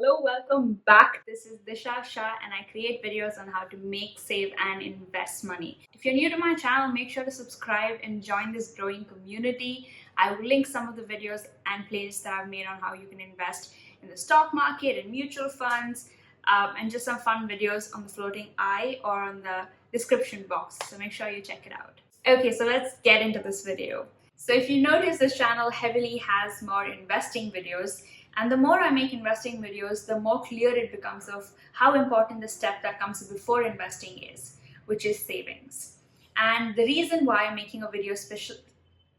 Hello, welcome back. This is Disha Shah and I create videos on how to make, save and invest money. If you're new to my channel, make sure to subscribe and join this growing community. I will link some of the videos and playlists that I've made on how you can invest in the stock market and mutual funds and just some fun videos on the floating eye or on the description box. So make sure you check it out. Okay, so let's get into this video. So if you notice, this channel heavily has more investing videos, and the more I make investing videos, the more clear it becomes of how important the step that comes before investing is, which is savings. And the reason why I'm making a video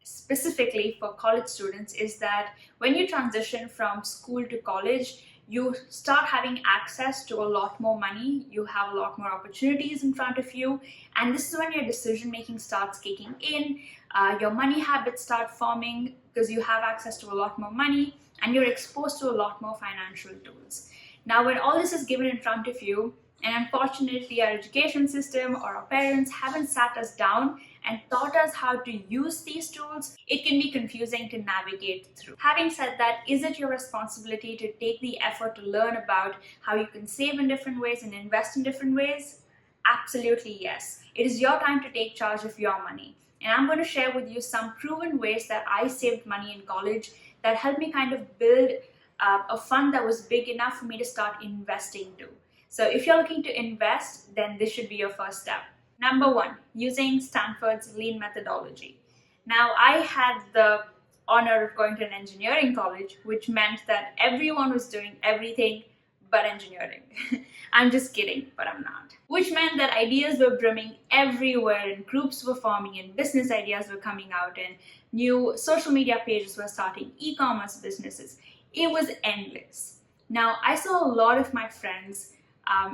specifically for college students is that when you transition from school to college, you start having access to a lot more money, you have a lot more opportunities in front of you, and this is when your decision making starts kicking in, your money habits start forming because you have access to a lot more money and you're exposed to a lot more financial tools. Now, when all this is given in front of you, and unfortunately our education system or our parents haven't sat us down and taught us how to use these tools, it can be confusing to navigate through. Having said that, is it your responsibility to take the effort to learn about how you can save in different ways and invest in different ways? Absolutely yes. It is your time to take charge of your money. And I'm going to share with you some proven ways that I saved money in college that helped me kind of build a fund that was big enough for me to start investing too. So if you're looking to invest, then this should be your first step. Number one, using Stanford's lean methodology. Now, I had the honor of going to an engineering college, which meant that everyone was doing everything but engineering. I'm just kidding, but I'm not. Which meant that ideas were brimming everywhere and groups were forming and business ideas were coming out and new social media pages were starting, e-commerce businesses. It was endless. Now, I saw a lot of my friends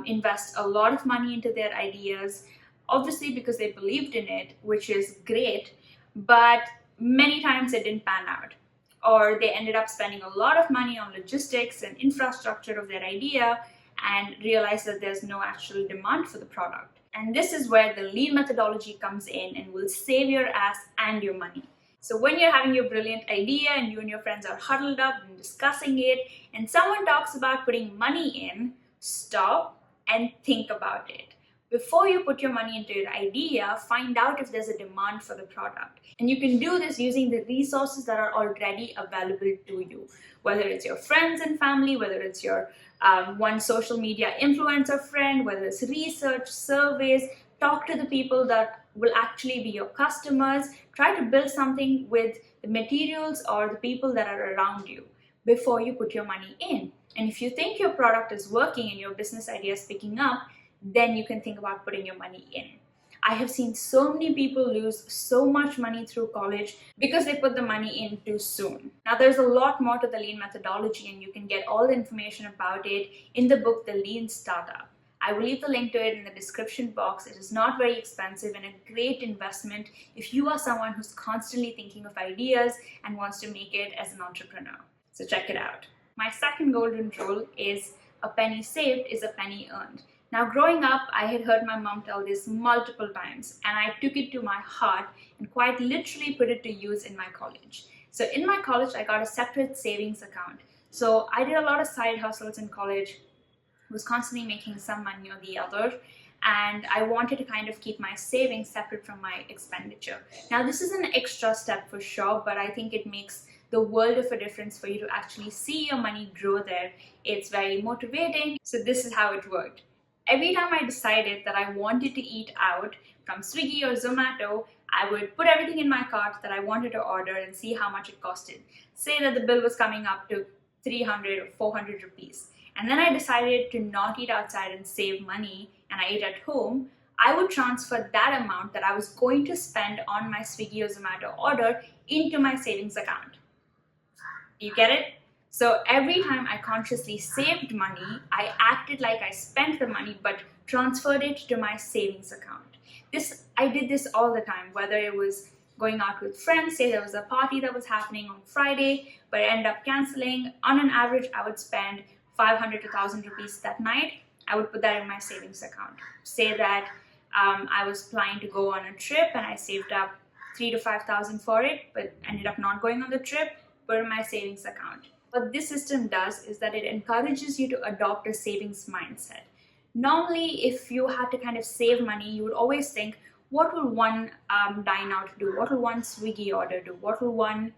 invest a lot of money into their ideas, obviously because they believed in it, which is great, but many times it didn't pan out. Or they ended up spending a lot of money on logistics and infrastructure of their idea and realized that there's no actual demand for the product. And this is where the lean methodology comes in and will save your ass and your money. So when you're having your brilliant idea and you and your friends are huddled up and discussing it, and someone talks about putting money in, stop and think about it. Before you put your money into your idea, find out if there's a demand for the product. And you can do this using the resources that are already available to you, whether it's your friends and family, whether it's your one social media influencer friend, whether it's research, surveys. Talk to the people that will actually be your customers. Try to build something with the materials or the people that are around you before you put your money in. And if you think your product is working and your business idea is picking up, then you can think about putting your money in. I have seen so many people lose so much money through college because they put the money in too soon. Now, there's a lot more to the lean methodology, and you can get all the information about it in the book, The Lean Startup. I will leave the link to it in the description box. It is not very expensive and a great investment if you are someone who's constantly thinking of ideas and wants to make it as an entrepreneur. So check it out. My second golden rule is a penny saved is a penny earned. Now, growing up, I had heard my mom tell this multiple times, and I took it to my heart and quite literally put it to use in my college. So in my college, I got a separate savings account. So I did a lot of side hustles in college, was constantly making some money or the other, and I wanted to kind of keep my savings separate from my expenditure. Now, this is an extra step for sure, but I think it makes the world of a difference for you to actually see your money grow there. It's very motivating. So this is how it worked. Every time I decided that I wanted to eat out from Swiggy or Zomato, I would put everything in my cart that I wanted to order and see how much it costed. Say that the bill was coming up to 300 or 400 rupees. And then I decided to not eat outside and save money, and I ate at home. I would transfer that amount that I was going to spend on my Swiggy or Zomato order into my savings account. You get it? So every time I consciously saved money, I acted like I spent the money but transferred it to my savings account. I did this all the time, whether it was going out with friends, say there was a party that was happening on Friday, but I ended up canceling. On an average, I would spend 500 to 1,000 rupees that night. I would put that in my savings account. Say that I was planning to go on a trip and I saved up 3,000 to 5,000 for it, but ended up not going on the trip, put in my savings account. What this system does is that it encourages you to adopt a savings mindset. Normally, if you had to kind of save money, you would always think, what will one dine out do? What will one Swiggy order do? What will one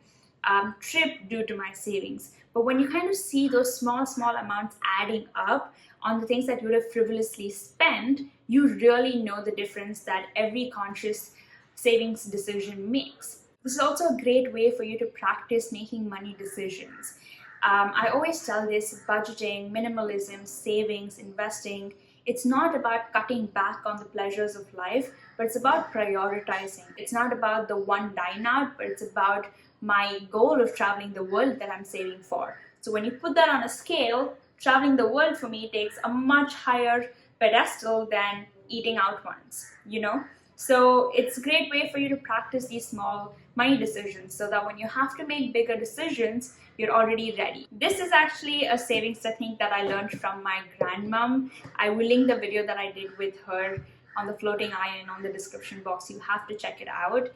trip do to my savings? But when you kind of see those small amounts adding up on the things that you would have frivolously spent, you really know the difference that every conscious savings decision makes. This is also a great way for you to practice making money decisions. I always tell this: budgeting, minimalism, savings, investing. It's not about cutting back on the pleasures of life, but it's about prioritizing. It's not about the one dine out, but it's about my goal of traveling the world that I'm saving for. So when you put that on a scale, traveling the world for me takes a much higher pedestal than eating out once, you know? So it's a great way for you to practice these small money decisions so that when you have to make bigger decisions, you're already ready. This is actually a savings technique that I learned from my grandmom. I will link the video that I did with her on the floating iron on the description box. You have to check it out.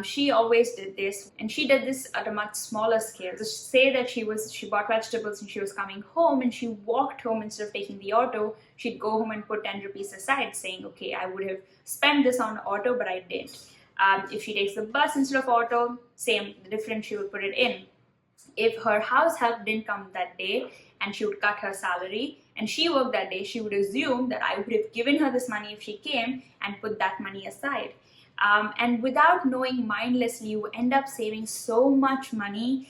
She always did this, and she did this at a much smaller scale. Just say that she bought vegetables and she was coming home and she walked home instead of taking the auto. She'd go home and put 10 rupees aside, saying, okay, I would have spent this on auto, but I didn't. If she takes the bus instead of auto, same, the difference she would put it in. If her house help didn't come that day and she would cut her salary and she worked that day, she would assume that I would have given her this money if she came and put that money aside. And without knowing, mindlessly, you end up saving so much money.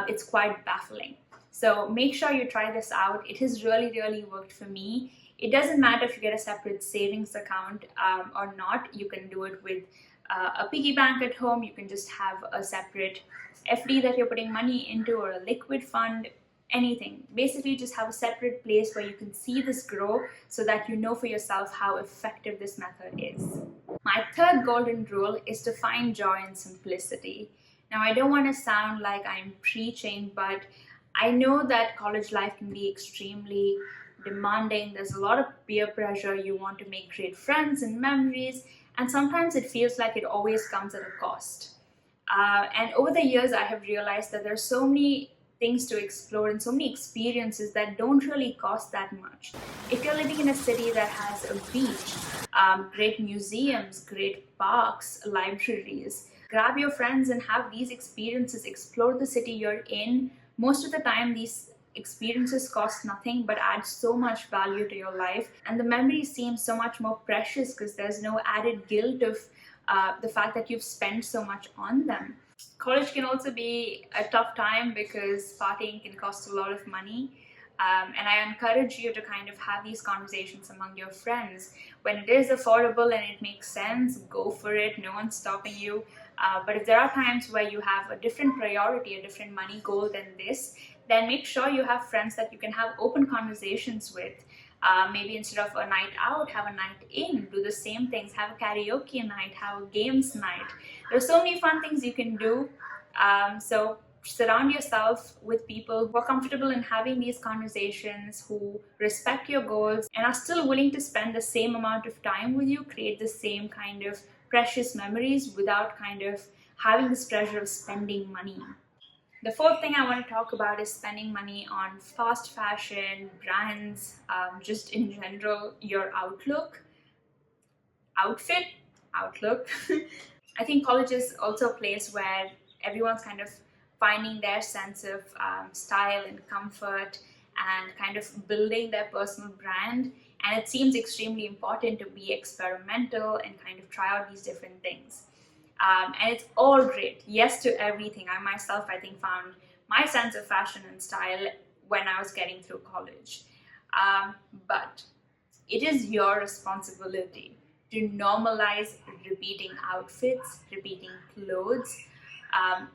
It's quite baffling. So make sure you try this out. It has really worked for me. It doesn't matter if you get a separate savings account or not. You can do it with a piggy bank at home. You can just have a separate FD that you're putting money into, or a liquid fund, anything. Basically, just have a separate place where you can see this grow so that you know for yourself how effective this method is. My third golden rule is to find joy in simplicity. Now, I don't want to sound like I'm preaching, but I know that college life can be extremely demanding. There's a lot of peer pressure. You want to make great friends and memories, and sometimes it feels like it always comes at a cost. And over the years, I have realized that there's so many things to explore and so many experiences that don't really cost that much. If you're living in a city that has a beach, great museums, great parks, libraries, grab your friends and have these experiences. Explore the city you're in. Most of the time, these experiences cost nothing but add so much value to your life, and the memories seem so much more precious because there's no added guilt of the fact that you've spent so much on them. College can also be a tough time because partying can cost a lot of money. And I encourage you to kind of have these conversations among your friends. When it is affordable and it makes sense, go for it. No one's stopping you. But if there are times where you have a different priority, a different money goal than this, then make sure you have friends that you can have open conversations with. Maybe instead of a night out, have a night in, do the same things, have a karaoke night, have a games night. There's so many fun things you can do. So surround yourself with people who are comfortable in having these conversations, who respect your goals and are still willing to spend the same amount of time with you, create the same kind of precious memories without kind of having this pressure of spending money. The fourth thing I want to talk about is spending money on fast fashion, brands, just in general, your outlook. I think college is also a place where everyone's kind of finding their sense of style and comfort and kind of building their personal brand. And it seems extremely important to be experimental and kind of try out these different things. And it's all great. Yes to everything. I myself, I think, found my sense of fashion and style when I was getting through college. But it is your responsibility to normalize repeating outfits, repeating clothes,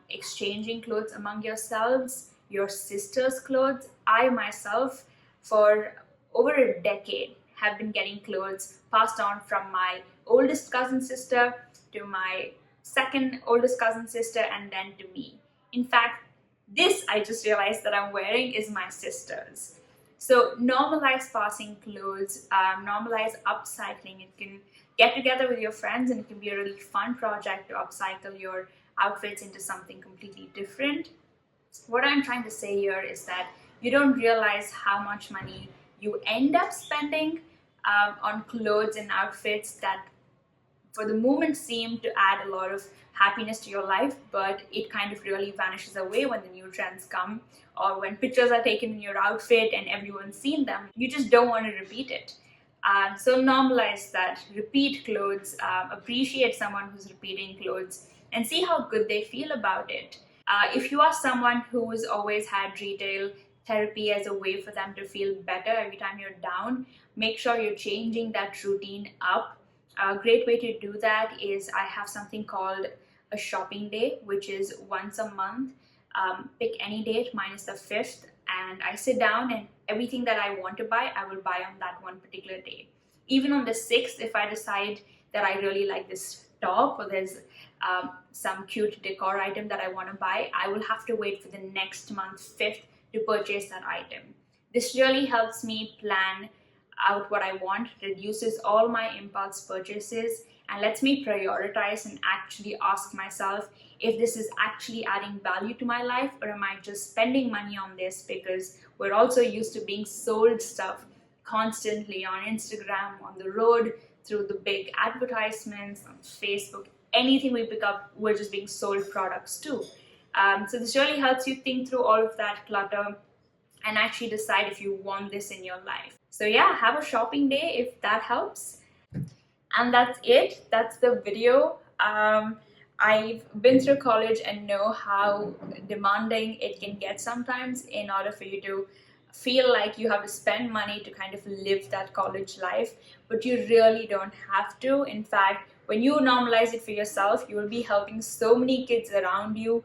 exchanging clothes among yourselves, your sister's clothes. I myself, for over a decade, have been getting clothes passed on from my oldest cousin sister to my second oldest cousin sister and then to me. In fact, this I just realized that I'm wearing is my sister's. So normalize passing clothes, normalize upcycling. You can get together with your friends and it can be a really fun project to upcycle your outfits into something completely different. What I'm trying to say here is that you don't realize how much money you end up spending on clothes and outfits that for the moment seem to add a lot of happiness to your life, but it kind of really vanishes away when the new trends come, or when pictures are taken in your outfit and everyone's seen them. You just don't want to repeat it. So normalize that. Repeat clothes, appreciate someone who's repeating clothes, and see how good they feel about it. If you are someone who's always had retail therapy as a way for them to feel better every time you're down, make sure you're changing that routine up. A great way to do that is I have something called a shopping day, which is once a month. Pick any date minus the 5th, and I sit down and everything that I want to buy, I will buy on that one particular day. Even on the 6th, if I decide that I really like this top, or there's some cute decor item that I want to buy, I will have to wait for the next month 5th to purchase that item. This really helps me plan out what I want, reduces all my impulse purchases, and lets me prioritize and actually ask myself if this is actually adding value to my life, or am I just spending money on this because we're also used to being sold stuff constantly on Instagram, on the road, through the big advertisements, on Facebook. Anything we pick up, we're just being sold products too. So this really helps you think through all of that clutter and actually decide if you want this in your life. So yeah, have a shopping day if that helps. And that's it. That's the video. I've been through college and know how demanding it can get sometimes in order for you to feel like you have to spend money to kind of live that college life, but you really don't have to. In fact, when you normalize it for yourself, you will be helping so many kids around you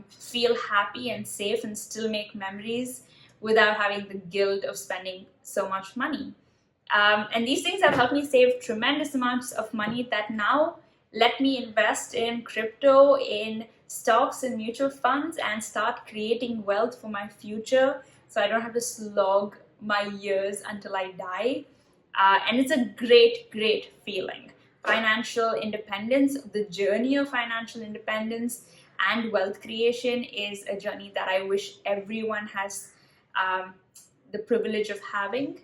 feel happy and safe and still make memories without having the guilt of spending so much money. And these things have helped me save tremendous amounts of money that now let me invest in crypto, in stocks and mutual funds, and start creating wealth for my future so I don't have to slog my years until I die. And it's a great, great feeling. Financial independence, the journey of financial independence and wealth creation is a journey that I wish everyone has the privilege of having.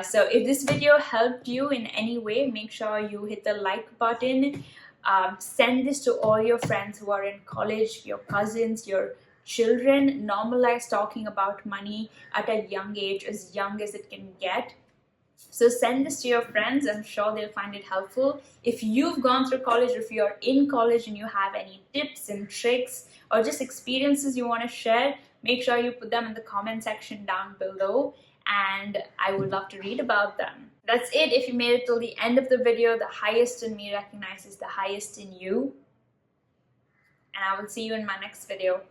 So if this video helped you in any way, make sure you hit the like button. Send this to all your friends who are in college, your cousins, your children. Normalize talking about money at a young age, as young as it can get. So send this to your friends. I'm sure they'll find it helpful. If you've gone through college, or if you're in college and you have any tips and tricks or just experiences you want to share, make sure you put them in the comment section down below, and I would love to read about them. That's it. If you made it till the end of the video, the highest in me recognizes the highest in you. And I will see you in my next video.